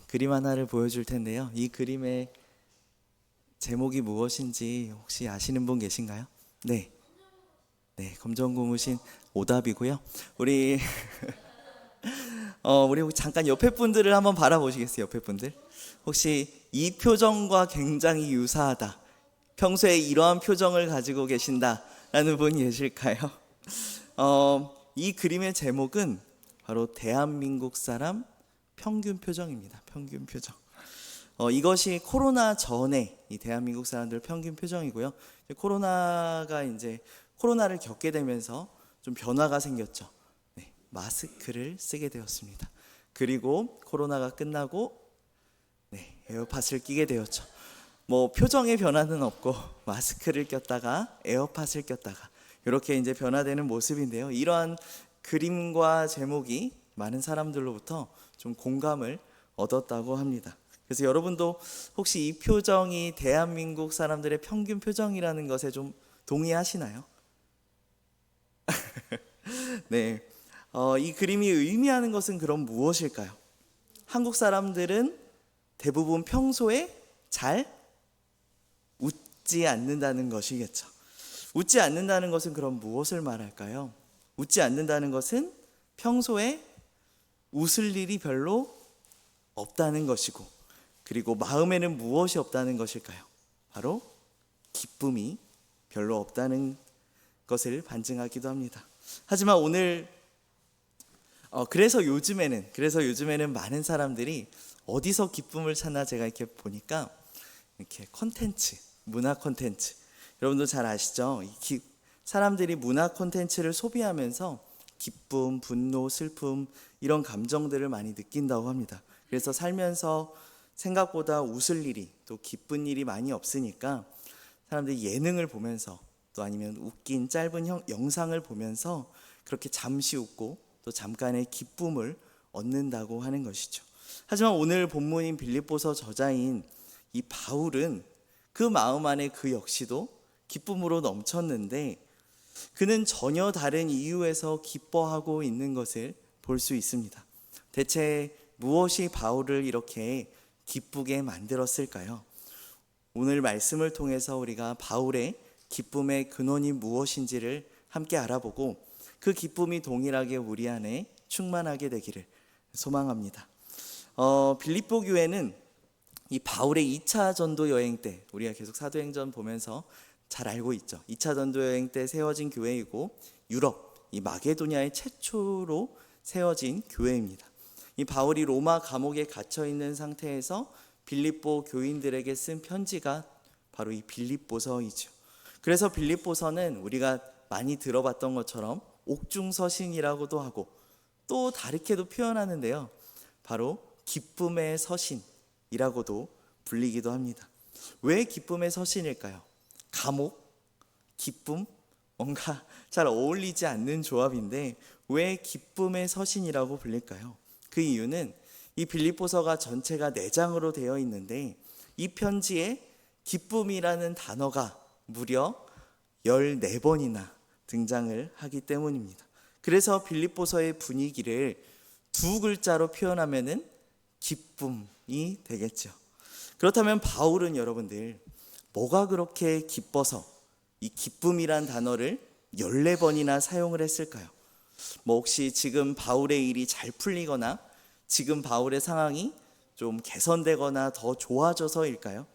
그림 하나를 보여줄 텐데요. 이 그림의 제목이 무엇인지 혹시 아시는 분 계신가요? 네, 검정 고무신 오답이고요. 우리 우리 잠깐 옆에 분들을 한번 바라보시겠어요? 옆에 분들 혹시 이 표정과 굉장히 유사하다, 평소에 이러한 표정을 가지고 계신다라는 분 계실까요? 이 그림의 제목은 바로 대한민국 사람 평균 표정입니다. 평균 표정. 이것이 코로나 전에 이 대한민국 사람들 평균 표정이고요. 코로나를 겪게 되면서 좀 변화가 생겼죠. 네, 마스크를 쓰게 되었습니다. 그리고 코로나가 끝나고 에어팟을 끼게 되었죠. 뭐 표정의 변화는 없고 마스크를 꼈다가 에어팟을 꼈다가 이렇게 이제 변화되는 모습인데요. 이러한 그림과 제목이 많은 사람들로부터 좀 공감을 얻었다고 합니다. 그래서 여러분도 혹시 이 표정이 대한민국 사람들의 평균 표정이라는 것에 좀 동의하시나요? 네, 이 그림이 의미하는 것은 그럼 무엇일까요? 한국 사람들은 대부분 평소에 잘 웃지 않는다는 것이겠죠. 웃지 않는다는 것은 그럼 무엇을 말할까요? 웃지 않는다는 것은 평소에 웃을 일이 별로 없다는 것이고, 그리고 마음에는 무엇이 없다는 것일까요? 바로 기쁨이 별로 없다는 것을 반증하기도 합니다. 하지만 오늘 그래서 요즘에는 많은 사람들이 어디서 기쁨을 찾나, 제가 이렇게 보니까 이렇게 문화 콘텐츠, 여러분도 잘 아시죠? 사람들이 문화 콘텐츠를 소비하면서 기쁨, 분노, 슬픔 이런 감정들을 많이 느낀다고 합니다. 그래서 살면서 생각보다 웃을 일이, 또 기쁜 일이 많이 없으니까 사람들이 예능을 보면서, 또 아니면 웃긴 짧은 영상을 보면서 그렇게 잠시 웃고 또 잠깐의 기쁨을 얻는다고 하는 것이죠. 하지만 오늘 본문인 빌립보서 저자인 이 바울은 그 마음 안에 그 역시도 기쁨으로 넘쳤는데, 그는 전혀 다른 이유에서 기뻐하고 있는 것을 볼 수 있습니다. 대체 무엇이 바울을 이렇게 기쁘게 만들었을까요? 오늘 말씀을 통해서 우리가 바울의 기쁨의 근원이 무엇인지를 함께 알아보고, 그 기쁨이 동일하게 우리 안에 충만하게 되기를 소망합니다. 빌립보 교회는 이 바울의 2차 전도 여행 때, 우리가 계속 사도행전 보면서 잘 알고 있죠. 2차 전도 여행 때 세워진 교회이고, 유럽, 이 마게도냐의 최초로 세워진 교회입니다. 이 바울이 로마 감옥에 갇혀 있는 상태에서 빌립보 교인들에게 쓴 편지가 바로 이 빌립보서이죠. 그래서 빌립보서는 우리가 많이 들어봤던 것처럼 옥중서신이라고도 하고, 또 다르게도 표현하는데요, 바로 기쁨의 서신이라고도 불리기도 합니다. 왜 기쁨의 서신일까요? 감옥, 기쁨, 뭔가 잘 어울리지 않는 조합인데 왜 기쁨의 서신이라고 불릴까요? 그 이유는 이 빌립보서가 전체가 4장으로 되어 있는데, 이 편지에 기쁨이라는 단어가 무려 14번이나 등장을 하기 때문입니다. 그래서 빌립보서의 분위기를 2글자로 표현하면은 기쁨이 되겠죠. 그렇다면 바울은 여러분들 뭐가 그렇게 기뻐서 이 기쁨이란 단어를 14번이나 사용을 했을까요? 혹시 지금 바울의 일이 잘 풀리거나 지금 바울의 상황이 좀 개선되거나 더 좋아져서일까요?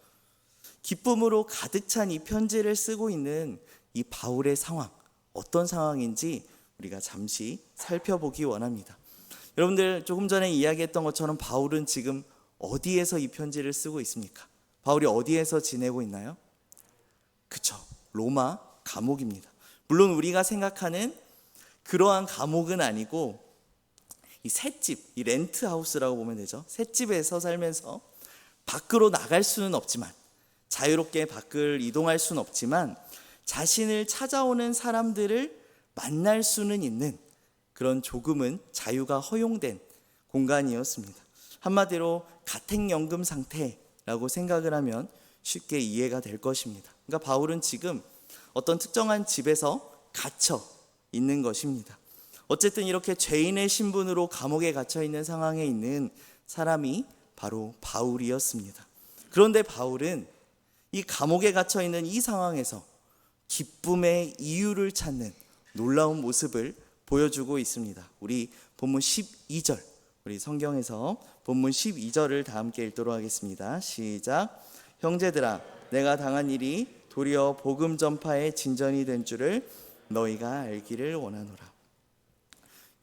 기쁨으로 가득 찬 이 편지를 쓰고 있는 이 바울의 상황, 어떤 상황인지 우리가 잠시 살펴보기 원합니다. 여러분들 조금 전에 이야기했던 것처럼 바울은 지금 어디에서 이 편지를 쓰고 있습니까? 바울이 어디에서 지내고 있나요? 그쵸, 로마 감옥입니다. 물론 우리가 생각하는 그러한 감옥은 아니고, 이 셋집, 이 렌트하우스라고 보면 되죠. 셋집에서 살면서 밖으로 나갈 수는 없지만, 자유롭게 밖을 이동할 수는 없지만 자신을 찾아오는 사람들을 만날 수는 있는 그런 조금은 자유가 허용된 공간이었습니다. 한마디로 가택연금 상태라고 생각을 하면 쉽게 이해가 될 것입니다. 그러니까 바울은 지금 어떤 특정한 집에서 갇혀 있는 것입니다. 어쨌든 이렇게 죄인의 신분으로 감옥에 갇혀 있는 상황에 있는 사람이 바로 바울이었습니다. 그런데 바울은 이 감옥에 갇혀 있는 이 상황에서 기쁨의 이유를 찾는 놀라운 모습을 보여주고 있습니다. 우리 본문 12절, 우리 성경에서 본문 12절을 다 함께 읽도록 하겠습니다. 시작. 형제들아, 내가 당한 일이 도리어 복음 전파의 진전이 된 줄을 너희가 알기를 원하노라.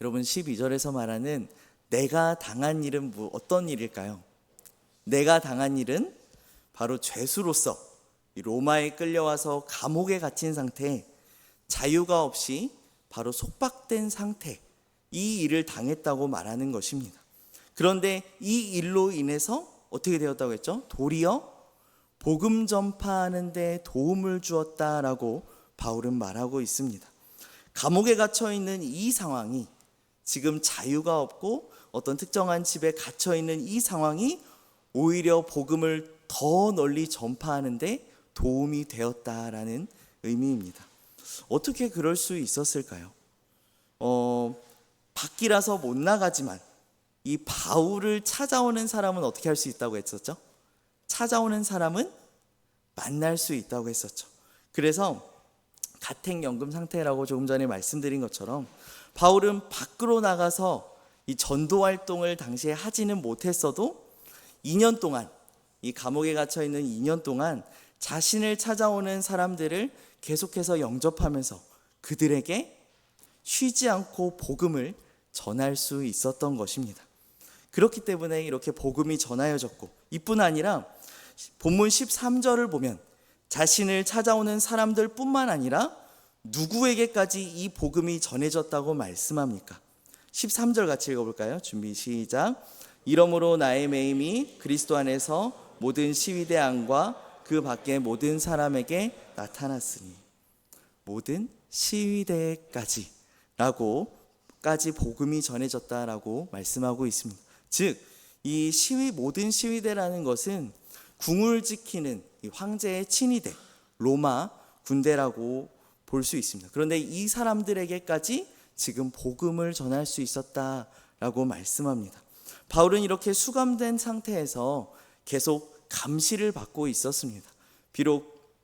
여러분, 12절에서 말하는 내가 당한 일은 어떤 일일까요? 내가 당한 일은 바로 죄수로서 로마에 끌려와서 감옥에 갇힌 상태, 자유가 없이 바로 속박된 상태, 이 일을 당했다고 말하는 것입니다. 그런데 이 일로 인해서 어떻게 되었다고 했죠? 도리어 복음 전파하는 데 도움을 주었다라고 바울은 말하고 있습니다. 감옥에 갇혀 있는 이 상황이, 지금 자유가 없고 어떤 특정한 집에 갇혀 있는 이 상황이 오히려 복음을 더 널리 전파하는 데 도움이 되었다라는 의미입니다. 어떻게 그럴 수 있었을까요? 밖이라서 못 나가지만 이 바울을 찾아오는 사람은 어떻게 할 수 있다고 했었죠? 찾아오는 사람은 만날 수 있다고 했었죠. 그래서 가택연금 상태라고 조금 전에 말씀드린 것처럼 바울은 밖으로 나가서 이 전도 활동을 당시에 하지는 못했어도 2년 동안, 이 감옥에 갇혀 있는 2년 동안 자신을 찾아오는 사람들을 계속해서 영접하면서 그들에게 쉬지 않고 복음을 전할 수 있었던 것입니다. 그렇기 때문에 이렇게 복음이 전하여졌고, 이뿐 아니라 본문 13절을 보면 자신을 찾아오는 사람들 뿐만 아니라 누구에게까지 이 복음이 전해졌다고 말씀합니까? 13절 같이 읽어볼까요? 준비 시작. 이러므로 나의 매임이 그리스도 안에서 모든 시위대 안과 그 밖의 모든 사람에게 나타났으니, 모든 시위대까지 라고까지 복음이 전해졌다라고 말씀하고 있습니다. 즉, 이 모든 시위대라는 것은 궁을 지키는 이 황제의 친위대, 로마 군대라고 볼 수 있습니다. 그런데 이 사람들에게까지 지금 복음을 전할 수 있었다라고 말씀합니다. 바울은 이렇게 수감된 상태에서 계속 감시를 받고 있었습니다. 비록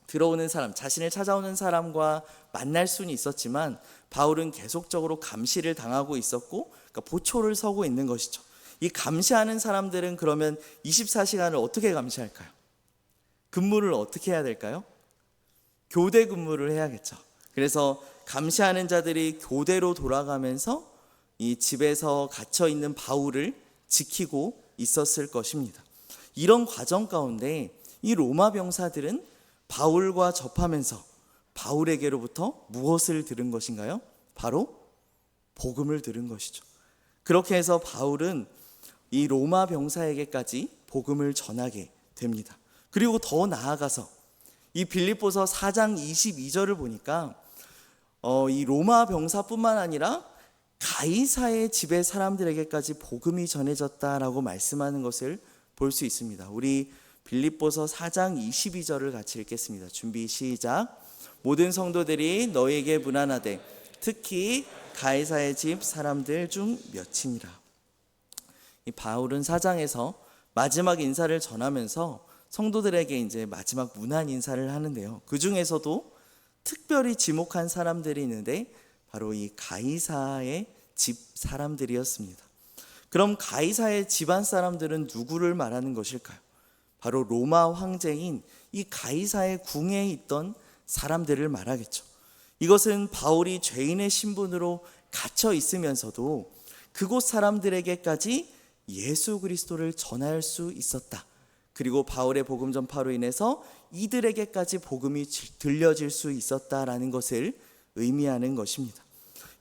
들어오는 사람, 자신을 찾아오는 사람과 만날 수는 있었지만 바울은 계속적으로 감시를 당하고 있었고, 그러니까 보초를 서고 있는 것이죠. 이 감시하는 사람들은 그러면 24시간을 어떻게 감시할까요? 근무를 어떻게 해야 될까요? 교대 근무를 해야겠죠. 그래서 감시하는 자들이 교대로 돌아가면서 이 집에서 갇혀 있는 바울을 지키고 있었을 것입니다. 이런 과정 가운데 이 로마 병사들은 바울과 접하면서 바울에게로부터 무엇을 들은 것인가요? 바로 복음을 들은 것이죠. 그렇게 해서 바울은 이 로마 병사에게까지 복음을 전하게 됩니다. 그리고 더 나아가서 이 빌립보서 4장 22절을 보니까 이 로마 병사뿐만 아니라 가이사의 집의 사람들에게까지 복음이 전해졌다라고 말씀하는 것을 볼 수 있습니다. 우리 빌립보서 4장 22절을 같이 읽겠습니다. 준비 시작. 모든 성도들이 너희에게 문안하되 특히 가이사의 집 사람들 중 몇이니라. 이 바울은 4장에서 마지막 인사를 전하면서 성도들에게 이제 마지막 문안 인사를 하는데요. 그 중에서도 특별히 지목한 사람들이 있는데 바로 이 가이사의 집 사람들이었습니다. 그럼 가이사의 집안 사람들은 누구를 말하는 것일까요? 바로 로마 황제인 이 가이사의 궁에 있던 사람들을 말하겠죠. 이것은 바울이 죄인의 신분으로 갇혀 있으면서도 그곳 사람들에게까지 예수 그리스도를 전할 수 있었다. 그리고 바울의 복음 전파로 인해서 이들에게까지 복음이 들려질 수 있었다라는 것을 의미하는 것입니다.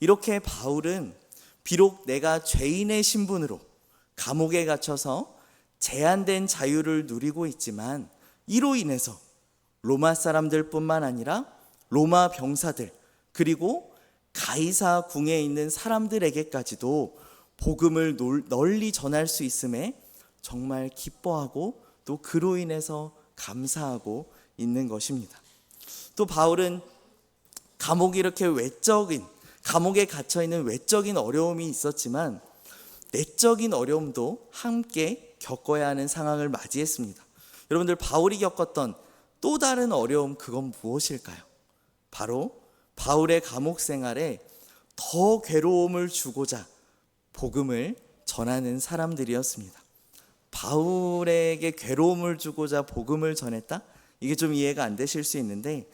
이렇게 바울은 비록 내가 죄인의 신분으로 감옥에 갇혀서 제한된 자유를 누리고 있지만 이로 인해서 로마 사람들뿐만 아니라 로마 병사들 그리고 가이사 궁에 있는 사람들에게까지도 복음을 널리 전할 수 있음에 정말 기뻐하고 또 그로 인해서 감사하고 있는 것입니다. 또 바울은 감옥에 갇혀 있는 외적인 어려움이 있었지만 내적인 어려움도 함께 겪어야 하는 상황을 맞이했습니다. 여러분들, 바울이 겪었던 또 다른 어려움, 그건 무엇일까요? 바로 바울의 감옥 생활에 더 괴로움을 주고자 복음을 전하는 사람들이었습니다. 바울에게 괴로움을 주고자 복음을 전했다? 이게 좀 이해가 안 되실 수 있는데,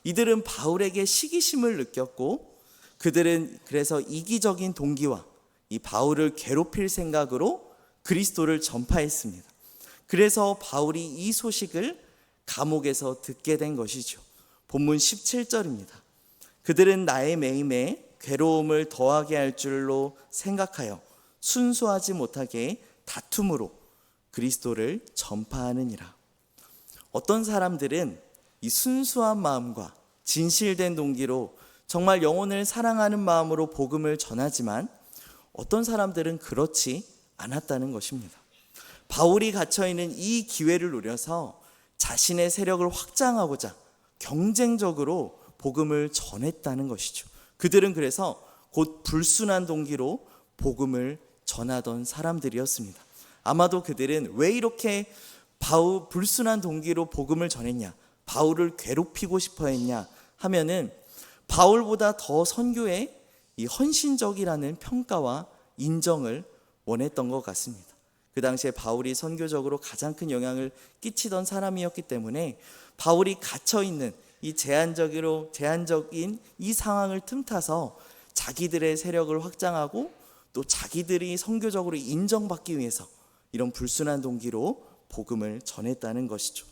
이들은 바울에게 시기심을 느꼈고 그들은 그래서 이기적인 동기와 이 바울을 괴롭힐 생각으로 그리스도를 전파했습니다. 그래서 바울이 이 소식을 감옥에서 듣게 된 것이죠. 본문 17절입니다. 그들은 나의 매임에 괴로움을 더하게 할 줄로 생각하여 순수하지 못하게 다툼으로 그리스도를 전파하느니라. 어떤 사람들은 이 순수한 마음과 진실된 동기로 정말 영혼을 사랑하는 마음으로 복음을 전하지만 어떤 사람들은 그렇지 않았다는 것입니다. 바울이 갇혀있는 이 기회를 노려서 자신의 세력을 확장하고자 경쟁적으로 복음을 전했다는 것이죠. 그들은 그래서 곧 불순한 동기로 복음을 전하던 사람들이었습니다. 아마도 그들은 왜 이렇게 불순한 동기로 복음을 전했냐, 바울을 괴롭히고 싶어 했냐 하면은 바울보다 더 선교에 이 헌신적이라는 평가와 인정을 원했던 것 같습니다. 그 당시에 바울이 선교적으로 가장 큰 영향을 끼치던 사람이었기 때문에 바울이 갇혀있는 이 제한적인 이 상황을 틈타서 자기들의 세력을 확장하고 또 자기들이 선교적으로 인정받기 위해서 이런 불순한 동기로 복음을 전했다는 것이죠.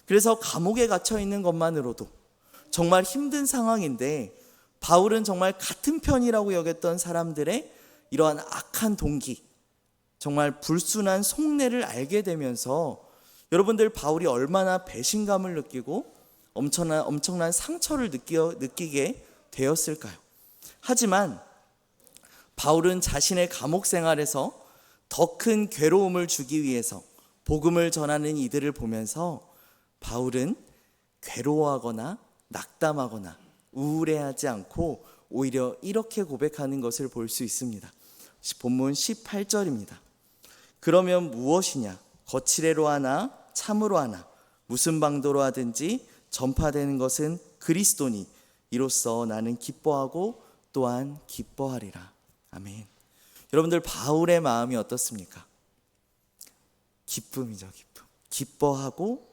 그래서 감옥에 갇혀 있는 것만으로도 정말 힘든 상황인데 바울은 정말 같은 편이라고 여겼던 사람들의 이러한 악한 동기, 정말 불순한 속내를 알게 되면서 여러분들, 바울이 얼마나 배신감을 느끼고 엄청난 상처를 느끼게 되었을까요? 하지만 바울은 자신의 감옥 생활에서 더 큰 괴로움을 주기 위해서 복음을 전하는 이들을 보면서 바울은 괴로워하거나 낙담하거나 우울해하지 않고 오히려 이렇게 고백하는 것을 볼 수 있습니다. 본문 18절입니다. 그러면 무엇이냐? 거칠애로 하나 참으로 하나 무슨 방도로 하든지 전파되는 것은 그리스도니 이로써 나는 기뻐하고 또한 기뻐하리라. 아멘. 여러분들, 바울의 마음이 어떻습니까? 기쁨이죠. 기뻐하고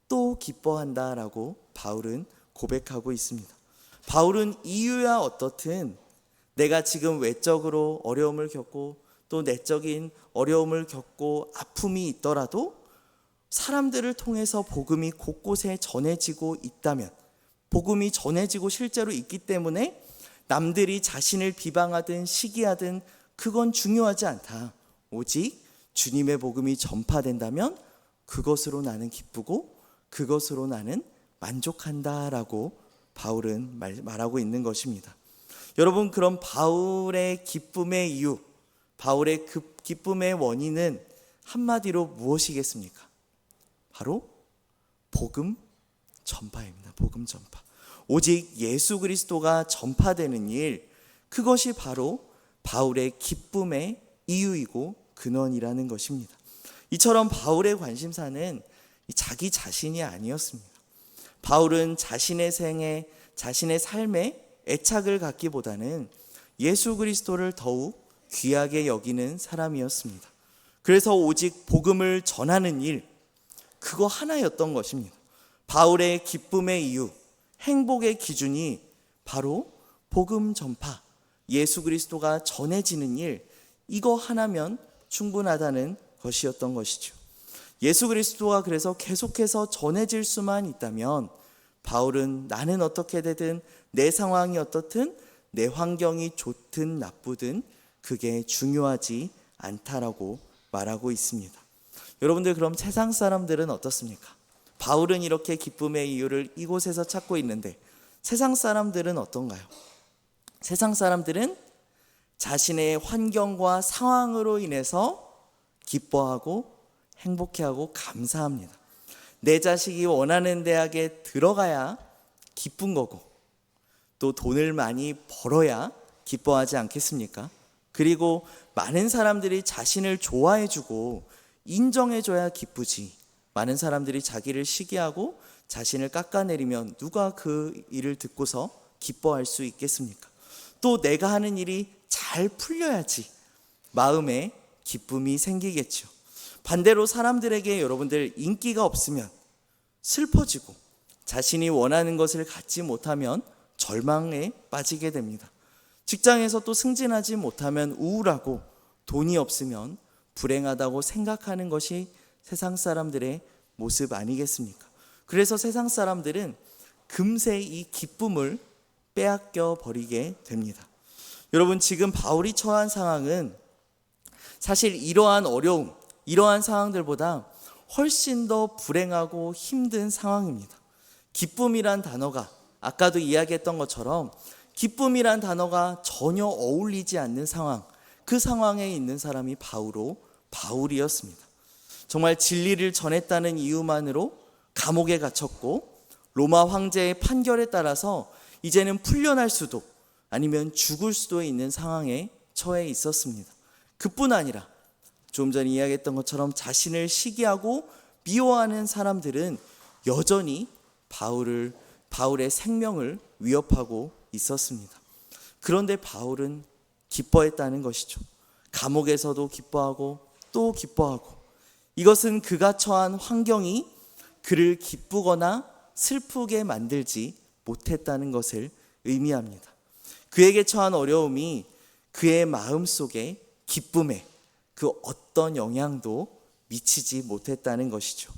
또 기뻐한다라고 바울은 고백하고 있습니다. 바울은 이유야 어떻든 내가 지금 외적으로 어려움을 겪고 또 내적인 어려움을 겪고 아픔이 있더라도 사람들을 통해서 복음이 곳곳에 전해지고 있다면, 복음이 전해지고 실제로 있기 때문에 남들이 자신을 비방하든 시기하든 그건 중요하지 않다. 오직 주님의 복음이 전파된다면 그것으로 나는 기쁘고 그것으로 나는 만족한다라고 바울은 말하고 있는 것입니다. 여러분, 그럼 바울의 기쁨의 이유, 바울의 기쁨의 원인은 한마디로 무엇이겠습니까? 바로 복음 전파입니다. 복음 전파. 오직 예수 그리스도가 전파되는 일, 그것이 바로 바울의 기쁨의 이유이고 근원이라는 것입니다. 이처럼 바울의 관심사는 자기 자신이 아니었습니다. 바울은 자신의 생애, 자신의 삶에 애착을 갖기보다는 예수 그리스도를 더욱 귀하게 여기는 사람이었습니다. 그래서 오직 복음을 전하는 일, 그거 하나였던 것입니다. 바울의 기쁨의 이유, 행복의 기준이 바로 복음 전파, 예수 그리스도가 전해지는 일, 이거 하나면 충분하다는 것이었던 것이죠. 예수 그리스도가 그래서 계속해서 전해질 수만 있다면 바울은 나는 어떻게 되든 내 상황이 어떻든 내 환경이 좋든 나쁘든 그게 중요하지 않다라고 말하고 있습니다. 여러분들, 그럼 세상 사람들은 어떻습니까? 바울은 이렇게 기쁨의 이유를 이곳에서 찾고 있는데 세상 사람들은 어떤가요? 세상 사람들은 자신의 환경과 상황으로 인해서 기뻐하고 행복해하고 감사합니다. 내 자식이 원하는 대학에 들어가야 기쁜 거고 또 돈을 많이 벌어야 기뻐하지 않겠습니까? 그리고 많은 사람들이 자신을 좋아해주고 인정해줘야 기쁘지, 많은 사람들이 자기를 시기하고 자신을 깎아내리면 누가 그 일을 듣고서 기뻐할 수 있겠습니까? 또 내가 하는 일이 잘 풀려야지 마음에 기쁨이 생기겠죠. 반대로 사람들에게 여러분들 인기가 없으면 슬퍼지고 자신이 원하는 것을 갖지 못하면 절망에 빠지게 됩니다. 직장에서 또 승진하지 못하면 우울하고 돈이 없으면 불행하다고 생각하는 것이 세상 사람들의 모습 아니겠습니까? 그래서 세상 사람들은 금세 이 기쁨을 빼앗겨 버리게 됩니다. 여러분, 지금 바울이 처한 상황은 사실 이러한 어려움, 이러한 상황들보다 훨씬 더 불행하고 힘든 상황입니다. 기쁨이란 단어가 아까도 이야기했던 것처럼 기쁨이란 단어가 전혀 어울리지 않는 상황, 그 상황에 있는 사람이 바울이었습니다. 정말 진리를 전했다는 이유만으로 감옥에 갇혔고 로마 황제의 판결에 따라서 이제는 풀려날 수도 아니면 죽을 수도 있는 상황에 처해 있었습니다. 그뿐 아니라 좀 전에 이야기했던 것처럼 자신을 시기하고 미워하는 사람들은 여전히 바울의 생명을 위협하고 있었습니다. 그런데 바울은 기뻐했다는 것이죠. 감옥에서도 기뻐하고 또 기뻐하고, 이것은 그가 처한 환경이 그를 기쁘거나 슬프게 만들지 못했다는 것을 의미합니다. 그에게 처한 어려움이 그의 마음속에 기쁨에 그 어떤 영향도 미치지 못했다는 것이죠.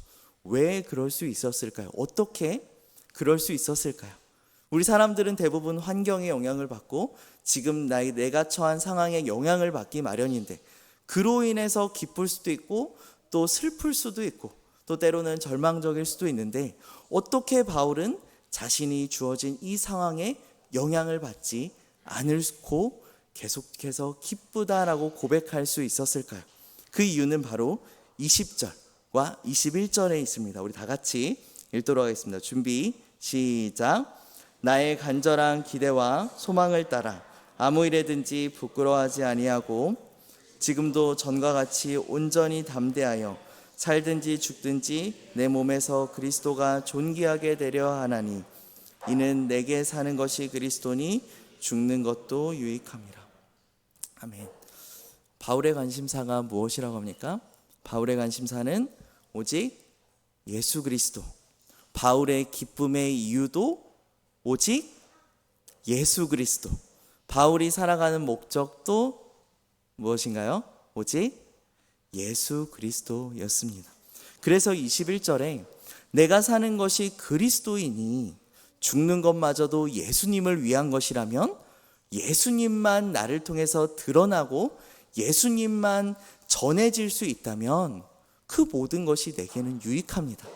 왜 그럴 수 있었을까요? 어떻게 그럴 수 있었을까요? 우리 사람들은 대부분 환경의 영향을 받고 지금 내가 처한 상황에 영향을 받기 마련인데, 그로 인해서 기쁠 수도 있고 또 슬플 수도 있고 또 때로는 절망적일 수도 있는데, 어떻게 바울은 자신이 주어진 이 상황에 영향을 받지 않고 계속해서 기쁘다라고 고백할 수 있었을까요? 그 이유는 바로 20절과 21절에 있습니다. 우리 다 같이 읽도록 하겠습니다. 준비, 시작. 나의 간절한 기대와 소망을 따라 아무 일에든지 부끄러워하지 아니하고 지금도 전과 같이 온전히 담대하여 살든지 죽든지 내 몸에서 그리스도가 존귀하게 되려 하나니 이는 내게 사는 것이 그리스도니 죽는 것도 유익함이라. 아멘. 바울의 관심사가 무엇이라고 합니까? 바울의 관심사는 오직 예수 그리스도. 바울의 기쁨의 이유도 오직 예수 그리스도. 바울이 살아가는 목적도 무엇인가요? 오직 예수 그리스도였습니다. 그래서 21절에 내가 사는 것이 그리스도이니 죽는 것마저도 예수님을 위한 것이라면, 예수님만 나를 통해서 드러나고 예수님만 전해질 수 있다면 그 모든 것이 내게는 유익합니다.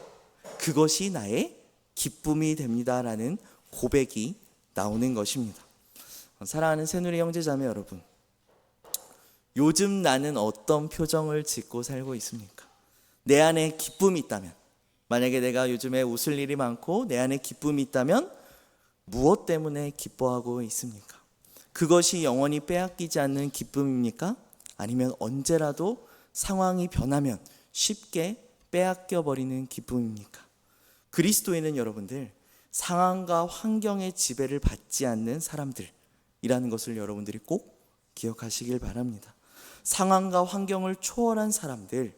그것이 나의 기쁨이 됩니다라는 고백이 나오는 것입니다. 사랑하는 새누리 형제자매 여러분, 요즘 나는 어떤 표정을 짓고 살고 있습니까? 내 안에 기쁨이 있다면, 만약에 내가 요즘에 웃을 일이 많고 내 안에 기쁨이 있다면 무엇 때문에 기뻐하고 있습니까? 그것이 영원히 빼앗기지 않는 기쁨입니까? 아니면 언제라도 상황이 변하면 쉽게 빼앗겨 버리는 기쁨입니까? 그리스도인은 여러분들 상황과 환경의 지배를 받지 않는 사람들이라는 것을 여러분들이 꼭 기억하시길 바랍니다. 상황과 환경을 초월한 사람들,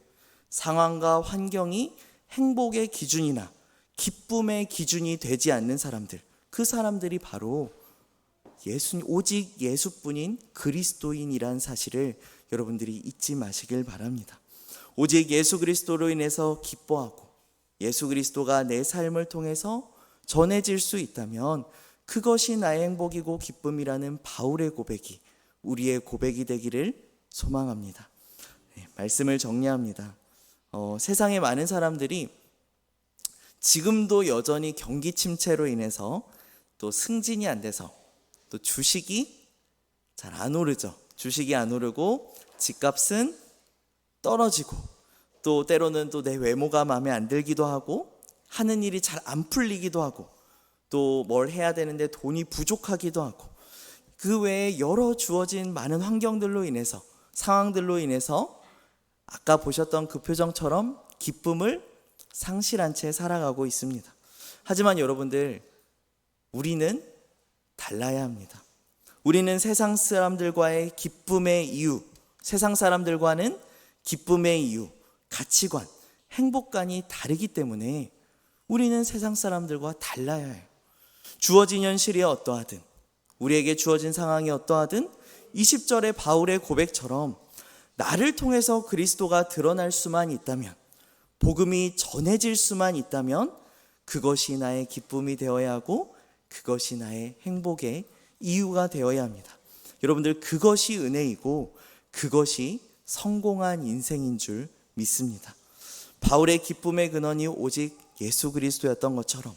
상황과 환경이 행복의 기준이나 기쁨의 기준이 되지 않는 사람들, 그 사람들이 바로 오직 예수뿐인 그리스도인이란 사실을 여러분들이 잊지 마시길 바랍니다. 오직 예수 그리스도로 인해서 기뻐하고 예수 그리스도가 내 삶을 통해서 전해질 수 있다면 그것이 나의 행복이고 기쁨이라는 바울의 고백이 우리의 고백이 되기를 소망합니다. 말씀을 정리합니다. 세상의 많은 사람들이 지금도 여전히 경기 침체로 인해서 또 승진이 안 돼서 또 주식이 잘 안 오르죠. 주식이 안 오르고 집값은 떨어지고 또 때로는 또 내 외모가 마음에 안 들기도 하고 하는 일이 잘 안 풀리기도 하고 또 뭘 해야 되는데 돈이 부족하기도 하고, 그 외에 여러 주어진 많은 환경들로 인해서, 상황들로 인해서 아까 보셨던 그 표정처럼 기쁨을 상실한 채 살아가고 있습니다. 하지만 여러분들, 우리는 달라야 합니다. 우리는 세상 사람들과의 기쁨의 이유, 세상 사람들과는 기쁨의 이유, 가치관, 행복관이 다르기 때문에 우리는 세상 사람들과 달라야 해요. 주어진 현실이 어떠하든, 우리에게 주어진 상황이 어떠하든 20절의 바울의 고백처럼 나를 통해서 그리스도가 드러날 수만 있다면, 복음이 전해질 수만 있다면 그것이 나의 기쁨이 되어야 하고 그것이 나의 행복의 이유가 되어야 합니다. 여러분들, 그것이 은혜이고 그것이 성공한 인생인 줄 믿습니다. 바울의 기쁨의 근원이 오직 예수 그리스도였던 것처럼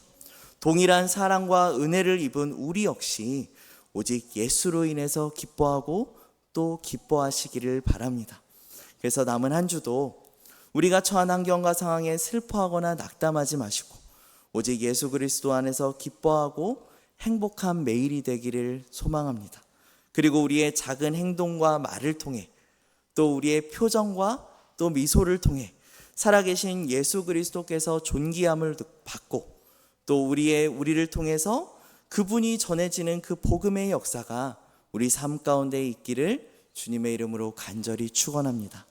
동일한 사랑과 은혜를 입은 우리 역시 오직 예수로 인해서 기뻐하고 또 기뻐하시기를 바랍니다. 그래서 남은 한 주도 우리가 처한 환경과 상황에 슬퍼하거나 낙담하지 마시고 오직 예수 그리스도 안에서 기뻐하고 행복한 매일이 되기를 소망합니다. 그리고 우리의 작은 행동과 말을 통해, 또 우리의 표정과 또 미소를 통해 살아계신 예수 그리스도께서 존귀함을 받고, 또 우리를 통해서 그분이 전해지는 그 복음의 역사가 우리 삶 가운데 있기를 주님의 이름으로 간절히 축원합니다.